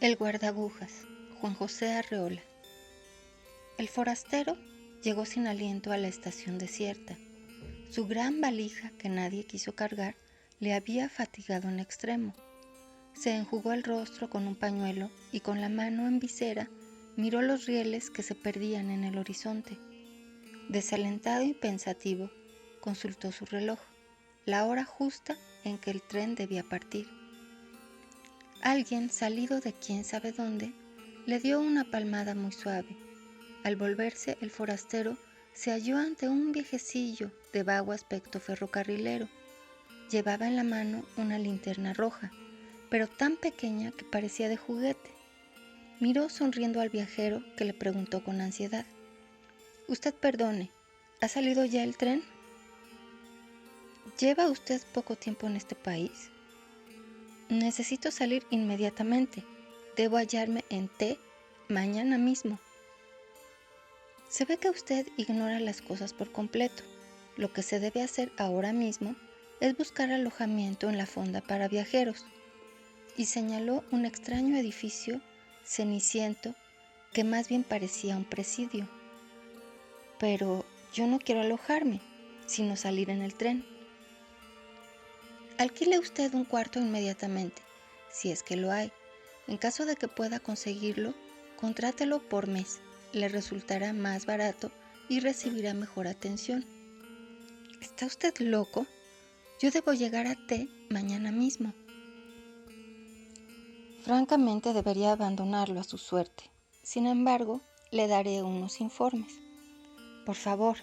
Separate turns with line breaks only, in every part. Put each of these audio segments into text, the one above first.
El guardaagujas, Juan José Arreola. El forastero llegó sin aliento a la estación desierta. Su gran valija, que nadie quiso cargar, le había fatigado en extremo. Se enjugó el rostro con un pañuelo y con la mano en visera miró los rieles que se perdían en el horizonte. Desalentado y pensativo, consultó su reloj, la hora justa en que el tren debía partir. Alguien, salido de quién sabe dónde, le dio una palmada muy suave. Al volverse, el forastero se halló ante un viejecillo de vago aspecto ferrocarrilero. Llevaba en la mano una linterna roja, pero tan pequeña que parecía de juguete. Miró sonriendo al viajero, que le preguntó con ansiedad: «Usted perdone, ¿ha salido ya el tren? ¿Lleva usted poco tiempo en este país?» «Necesito salir inmediatamente. Debo hallarme en T mañana mismo». «Se ve que usted ignora las cosas por completo. Lo que se debe hacer ahora mismo es buscar alojamiento en la fonda para viajeros». Y señaló un extraño edificio ceniciento que más bien parecía un presidio. «Pero yo no quiero alojarme, sino salir en el tren». «Alquile usted un cuarto inmediatamente, si es que lo hay. En caso de que pueda conseguirlo, contrátelo por mes. Le resultará más barato y recibirá mejor atención». «¿Está usted loco? Yo debo llegar a T mañana mismo». «Francamente debería abandonarlo a su suerte. Sin embargo, le daré unos informes. Por favor».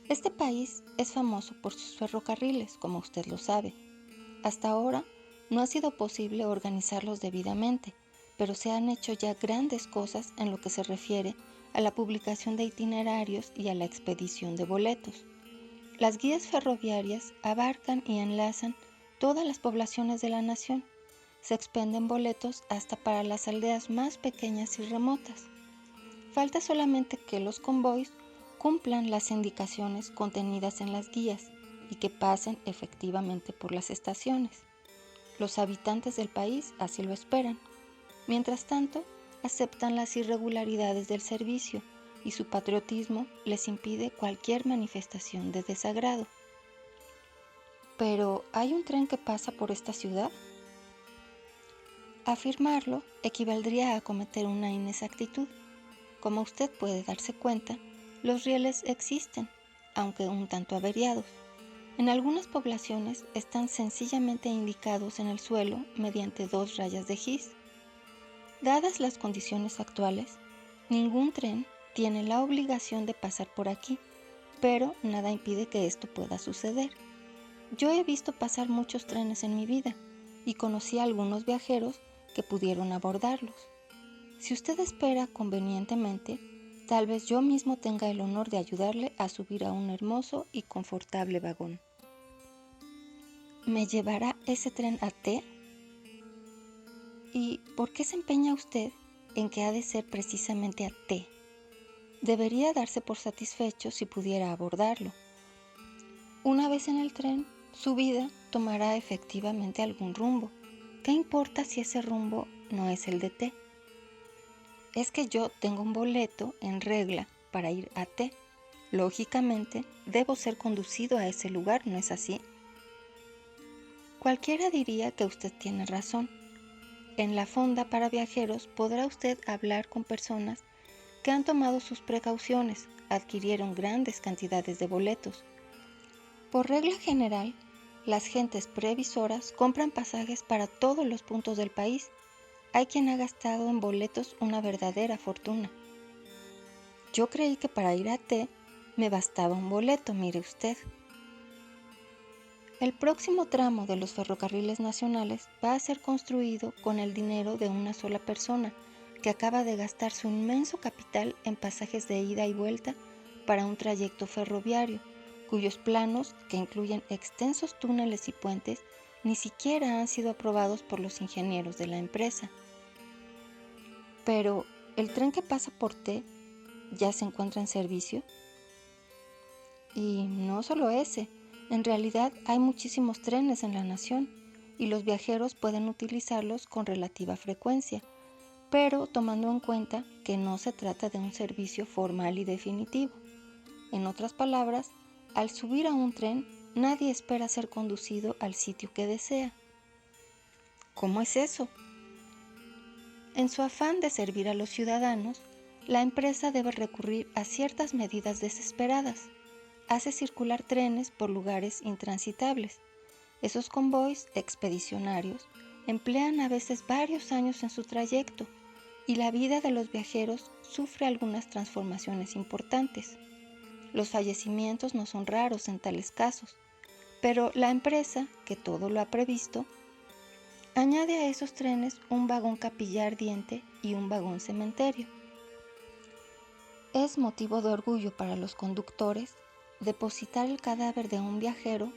Este país es famoso por sus ferrocarriles, como usted lo sabe. Hasta ahora no ha sido posible organizarlos debidamente, pero se han hecho ya grandes cosas en lo que se refiere a la publicación de itinerarios y a la expedición de boletos. Las guías ferroviarias abarcan y enlazan todas las poblaciones de la nación. Se expenden boletos hasta para las aldeas más pequeñas y remotas. Falta solamente que los convoys cumplan las indicaciones contenidas en las guías y que pasen efectivamente por las estaciones. Los habitantes del país así lo esperan. Mientras tanto, aceptan las irregularidades del servicio y su patriotismo les impide cualquier manifestación de desagrado. ¿Pero hay un tren que pasa por esta ciudad? Afirmarlo equivaldría a cometer una inexactitud. Como usted puede darse cuenta, los rieles existen, aunque un tanto averiados. En algunas poblaciones están sencillamente indicados en el suelo mediante 2 rayas de gis. Dadas las condiciones actuales, ningún tren tiene la obligación de pasar por aquí, pero nada impide que esto pueda suceder. Yo he visto pasar muchos trenes en mi vida y conocí a algunos viajeros que pudieron abordarlos. Si usted espera convenientemente, tal vez yo mismo tenga el honor de ayudarle a subir a un hermoso y confortable vagón». «¿Me llevará ese tren a T? ¿Y por qué se empeña usted en que ha de ser precisamente a T? Debería darse por satisfecho si pudiera abordarlo. Una vez en el tren, su vida tomará efectivamente algún rumbo. ¿Qué importa si ese rumbo no es el de T? Es que yo tengo un boleto en regla para ir a T. Lógicamente, debo ser conducido a ese lugar, ¿no es así?» Cualquiera diría que usted tiene razón. En la fonda para viajeros podrá usted hablar con personas que han tomado sus precauciones, adquirieron grandes cantidades de boletos. Por regla general, las gentes previsoras compran pasajes para todos los puntos del país. Hay quien ha gastado en boletos una verdadera fortuna. Yo creí que para ir a T me bastaba un boleto, mire usted. El próximo tramo de los ferrocarriles nacionales va a ser construido con el dinero de una sola persona que acaba de gastar su inmenso capital en pasajes de ida y vuelta para un trayecto ferroviario, cuyos planos, que incluyen extensos túneles y puentes, ni siquiera han sido aprobados por los ingenieros de la empresa. Pero, ¿el tren que pasa por T ya se encuentra en servicio? Y no solo ese, en realidad hay muchísimos trenes en la nación. y los viajeros pueden utilizarlos con relativa frecuencia, pero tomando en cuenta que no se trata de un servicio formal y definitivo. En otras palabras, al subir a un tren, nadie espera ser conducido al sitio que desea. ¿Cómo es eso? En su afán de servir a los ciudadanos, la empresa debe recurrir a ciertas medidas desesperadas. Hace circular trenes por lugares intransitables. Esos convoys expedicionarios emplean a veces varios años en su trayecto y la vida de los viajeros sufre algunas transformaciones importantes. Los fallecimientos no son raros en tales casos, pero la empresa, que todo lo ha previsto, añade a esos trenes un vagón capilla ardiente y un vagón cementerio. Es motivo de orgullo para los conductores depositar el cadáver de un viajero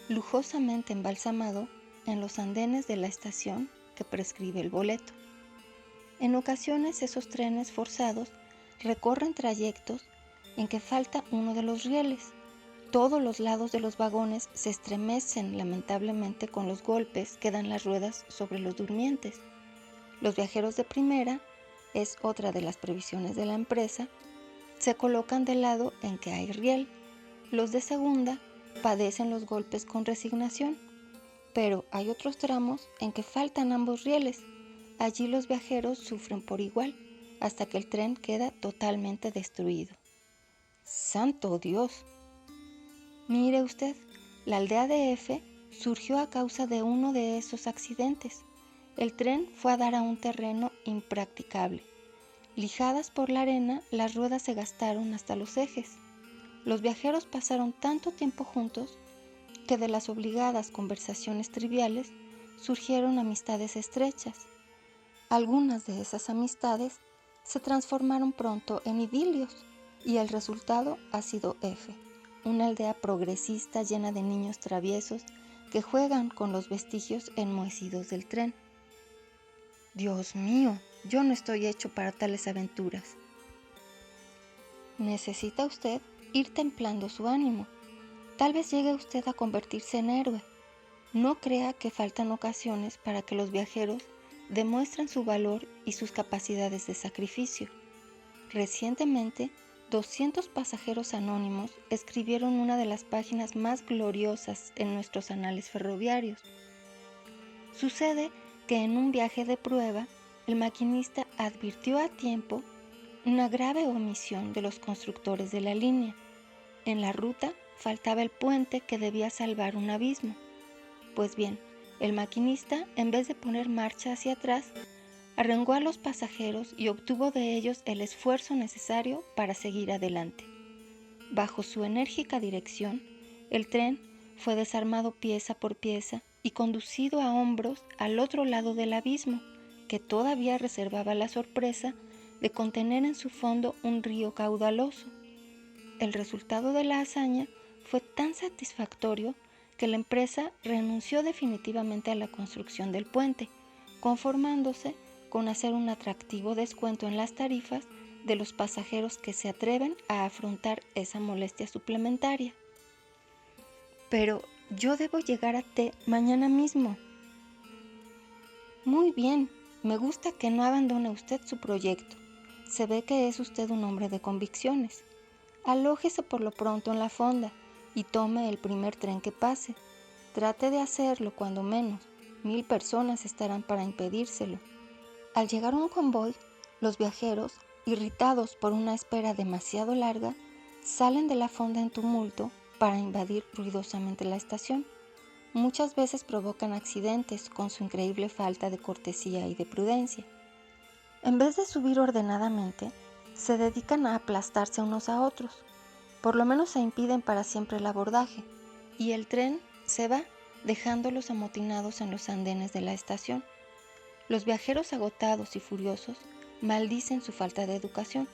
lujosamente embalsamado en los andenes de la estación que prescribe el boleto. En ocasiones esos trenes forzados recorren trayectos en que falta uno de los rieles. Todos los lados de los vagones se estremecen lamentablemente con los golpes que dan las ruedas sobre los durmientes. Los viajeros de primera, es otra de las previsiones de la empresa, se colocan del lado en que hay riel. Los de segunda padecen los golpes con resignación, pero hay otros tramos en que faltan ambos rieles. Allí los viajeros sufren por igual, hasta que el tren queda totalmente destruido. ¡Santo Dios! Mire usted, la aldea de F surgió a causa de uno de esos accidentes. El tren fue a dar a un terreno impracticable. Lijadas por la arena, las ruedas se gastaron hasta los ejes. Los viajeros pasaron tanto tiempo juntos que de las obligadas conversaciones triviales surgieron amistades estrechas. Algunas de esas amistades se transformaron pronto en idilios y el resultado ha sido F, una aldea progresista llena de niños traviesos que juegan con los vestigios enmohecidos del tren. Dios mío, yo no estoy hecho para tales aventuras. Necesita usted ir templando su ánimo. Tal vez llegue usted a convertirse en héroe. No crea que faltan ocasiones para que los viajeros demuestren su valor y sus capacidades de sacrificio. Recientemente, 200 pasajeros anónimos escribieron una de las páginas más gloriosas en nuestros anales ferroviarios. Sucede que en un viaje de prueba, el maquinista advirtió a tiempo una grave omisión de los constructores de la línea. En la ruta faltaba el puente que debía salvar un abismo. Pues bien, el maquinista, en vez de poner marcha hacia atrás, arrengó a los pasajeros y obtuvo de ellos el esfuerzo necesario para seguir adelante. Bajo su enérgica dirección, el tren fue desarmado pieza por pieza y conducido a hombros al otro lado del abismo, que todavía reservaba la sorpresa de contener en su fondo un río caudaloso. El resultado de la hazaña fue tan satisfactorio que la empresa renunció definitivamente a la construcción del puente, conformándose con hacer un atractivo descuento en las tarifas de los pasajeros que se atreven a afrontar esa molestia suplementaria. Pero yo debo llegar a T mañana mismo. Muy bien, me gusta que no abandone usted su proyecto. Se ve que es usted un hombre de convicciones. Alójese por lo pronto en la fonda y tome el primer tren que pase. Trate de hacerlo cuando menos. 1000 personas estarán para impedírselo. Al llegar a un convoy, los viajeros, irritados por una espera demasiado larga, salen de la fonda en tumulto para invadir ruidosamente la estación. Muchas veces provocan accidentes con su increíble falta de cortesía y de prudencia. En vez de subir ordenadamente, se dedican a aplastarse unos a otros. Por lo menos se impiden para siempre el abordaje, y el tren se va, dejándolos amotinados en los andenes de la estación. Los viajeros agotados y furiosos maldicen su falta de educación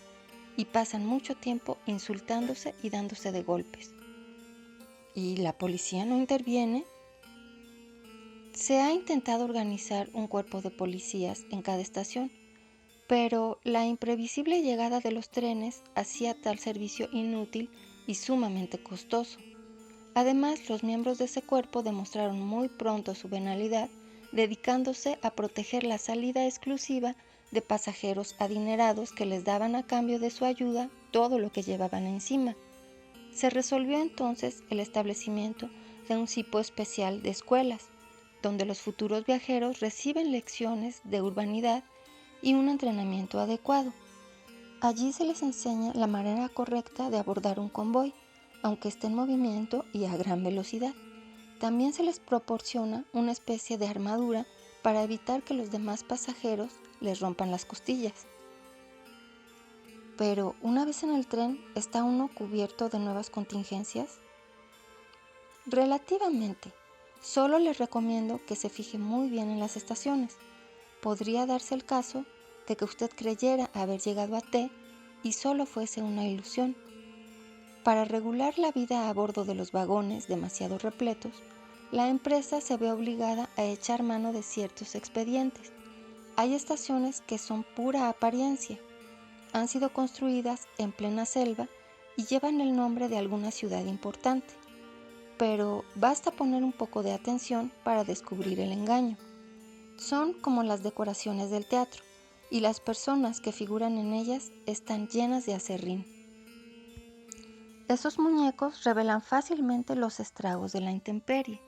y pasan mucho tiempo insultándose y dándose de golpes. ¿Y la policía no interviene? Se ha intentado organizar un cuerpo de policías en cada estación, pero la imprevisible llegada de los trenes hacía tal servicio inútil y sumamente costoso. Además, los miembros de ese cuerpo demostraron muy pronto su venalidad dedicándose a proteger la salida exclusiva de pasajeros adinerados que les daban a cambio de su ayuda todo lo que llevaban encima. Se resolvió entonces el establecimiento de un tipo especial de escuelas, donde los futuros viajeros reciben lecciones de urbanidad y un entrenamiento adecuado. Allí se les enseña la manera correcta de abordar un convoy, aunque esté en movimiento y a gran velocidad. También se les proporciona una especie de armadura para evitar que los demás pasajeros les rompan las costillas. Pero una vez en el tren, ¿está uno cubierto de nuevas contingencias? Relativamente. Solo les recomiendo que se fije muy bien en las estaciones. Podría darse el caso de que usted creyera haber llegado a T y solo fuese una ilusión. Para regular la vida a bordo de los vagones demasiado repletos, la empresa se ve obligada a echar mano de ciertos expedientes. Hay estaciones que son pura apariencia. Han sido construidas en plena selva y llevan el nombre de alguna ciudad importante. Pero basta poner un poco de atención para descubrir el engaño. Son como las decoraciones del teatro, y las personas que figuran en ellas están llenas de aserrín. Esos muñecos revelan fácilmente los estragos de la intemperie,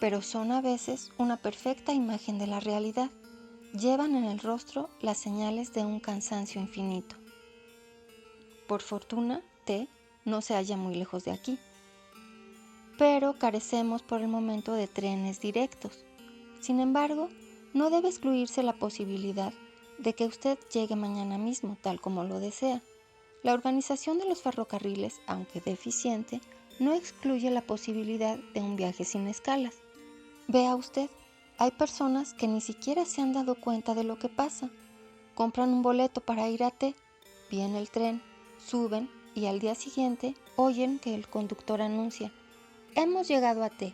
pero son a veces una perfecta imagen de la realidad. Llevan en el rostro las señales de un cansancio infinito. Por fortuna, T no se halla muy lejos de aquí, pero carecemos por el momento de trenes directos. Sin embargo, no debe excluirse la posibilidad de que usted llegue mañana mismo, tal como lo desea. La organización de los ferrocarriles, aunque deficiente, no excluye la posibilidad de un viaje sin escalas. Vea usted, hay personas que ni siquiera se han dado cuenta de lo que pasa. Compran un boleto para ir a T, viene el tren, suben y al día siguiente oyen que el conductor anuncia: «Hemos llegado a T».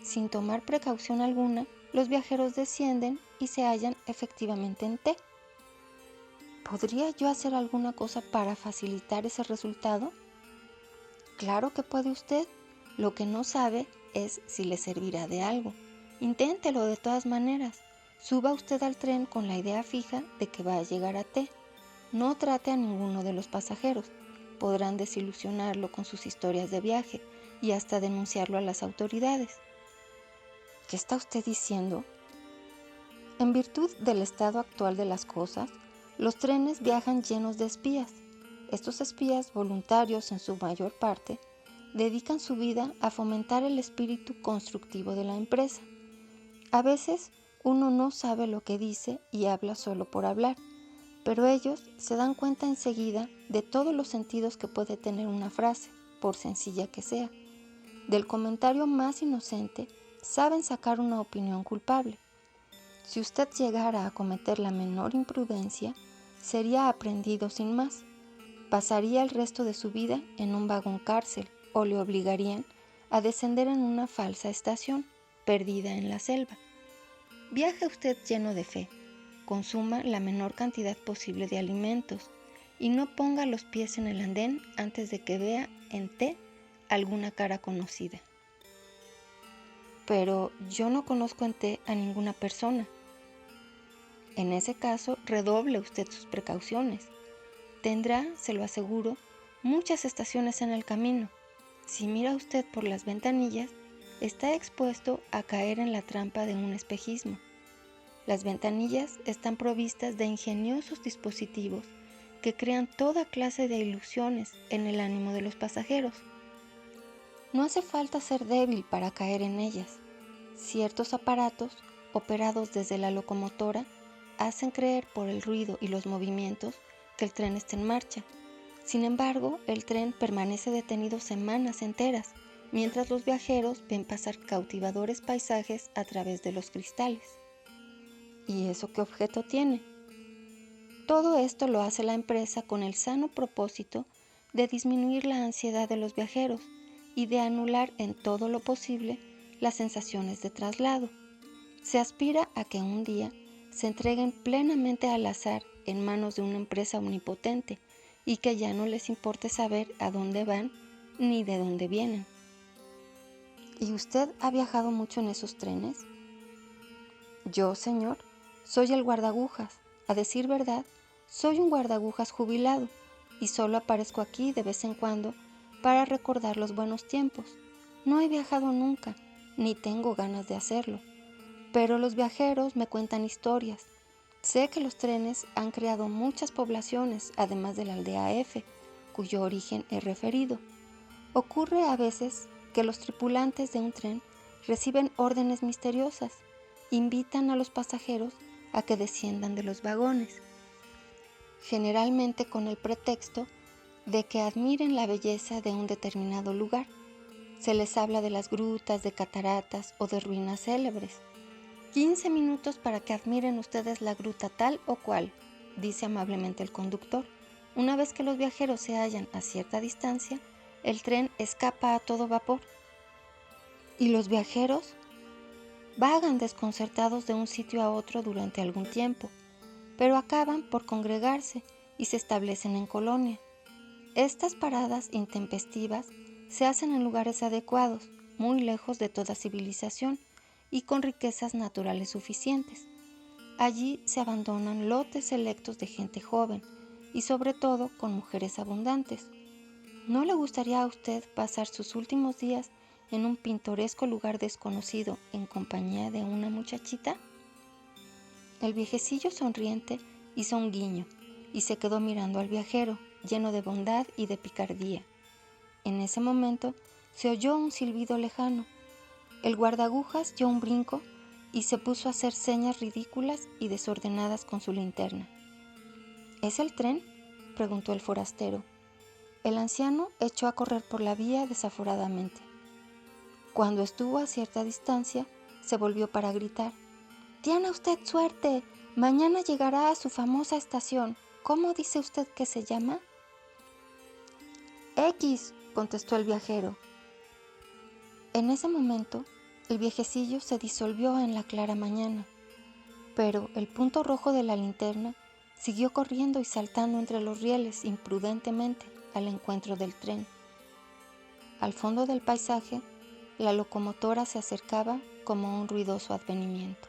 Sin tomar precaución alguna, los viajeros descienden y se hallan efectivamente en T. ¿Podría yo hacer alguna cosa para facilitar ese resultado? Claro que puede usted. Lo que no sabe es si le servirá de algo. Inténtelo de todas maneras. Suba usted al tren con la idea fija de que va a llegar a T. No trate a ninguno de los pasajeros. Podrán desilusionarlo con sus historias de viaje y hasta denunciarlo a las autoridades. ¿Qué está usted diciendo? En virtud del estado actual de las cosas, los trenes viajan llenos de espías. Estos espías, voluntarios en su mayor parte, dedican su vida a fomentar el espíritu constructivo de la empresa. A veces uno no sabe lo que dice y habla solo por hablar, pero ellos se dan cuenta enseguida de todos los sentidos que puede tener una frase, por sencilla que sea. Del comentario más inocente saben sacar una opinión culpable. Si usted llegara a cometer la menor imprudencia, sería aprehendido sin más. Pasaría el resto de su vida en un vagón cárcel o le obligarían a descender en una falsa estación, perdida en la selva. Viaje usted lleno de fe, consuma la menor cantidad posible de alimentos y no ponga los pies en el andén antes de que vea en T alguna cara conocida. Pero yo no conozco en T a ninguna persona. En ese caso, redoble usted sus precauciones. Tendrá, se lo aseguro, muchas estaciones en el camino. Si mira usted por las ventanillas, está expuesto a caer en la trampa de un espejismo. Las ventanillas están provistas de ingeniosos dispositivos que crean toda clase de ilusiones en el ánimo de los pasajeros. No hace falta ser débil para caer en ellas. Ciertos aparatos, operados desde la locomotora, hacen creer por el ruido y los movimientos que el tren está en marcha. Sin embargo, el tren permanece detenido semanas enteras, mientras los viajeros ven pasar cautivadores paisajes a través de los cristales. ¿Y eso qué objeto tiene? Todo esto lo hace la empresa con el sano propósito de disminuir la ansiedad de los viajeros y de anular en todo lo posible las sensaciones de traslado. Se aspira a que un día se entreguen plenamente al azar en manos de una empresa omnipotente y que ya no les importe saber a dónde van ni de dónde vienen. ¿Y usted ha viajado mucho en esos trenes? Yo, señor, soy el guardaagujas. A decir verdad, soy un guardaagujas jubilado y solo aparezco aquí de vez en cuando para recordar los buenos tiempos. No he viajado nunca, ni tengo ganas de hacerlo. Pero los viajeros me cuentan historias. Sé que los trenes han creado muchas poblaciones, además de la aldea F, cuyo origen he referido. Ocurre a veces que los tripulantes de un tren reciben órdenes misteriosas, invitan a los pasajeros a que desciendan de los vagones, generalmente con el pretexto de que admiren la belleza de un determinado lugar. Se les habla de las grutas, de cataratas o de ruinas célebres. 15 minutos para que admiren ustedes la gruta tal o cual, dice amablemente el conductor. Una vez que los viajeros se hallan a cierta distancia, el tren escapa a todo vapor. Y los viajeros vagan desconcertados de un sitio a otro durante algún tiempo, pero acaban por congregarse y se establecen en colonia. Estas paradas intempestivas se hacen en lugares adecuados, muy lejos de toda civilización y con riquezas naturales suficientes. Allí se abandonan lotes selectos de gente joven y sobre todo con mujeres abundantes. ¿No le gustaría a usted pasar sus últimos días en un pintoresco lugar desconocido en compañía de una muchachita? El viejecillo sonriente hizo un guiño y se quedó mirando al viajero, lleno de bondad y de picardía. En ese momento se oyó un silbido lejano. El guardaagujas dio un brinco y se puso a hacer señas ridículas y desordenadas con su linterna. ¿Es el tren?, preguntó el forastero. El anciano echó a correr por la vía desaforadamente. Cuando estuvo a cierta distancia, se volvió para gritar: «¡Tiene usted suerte! Mañana llegará a su famosa estación. ¿Cómo dice usted que se llama?» «X», contestó el viajero. En ese momento, el viejecillo se disolvió en la clara mañana, pero el punto rojo de la linterna siguió corriendo y saltando entre los rieles imprudentemente al encuentro del tren. Al fondo del paisaje, la locomotora se acercaba como un ruidoso advenimiento.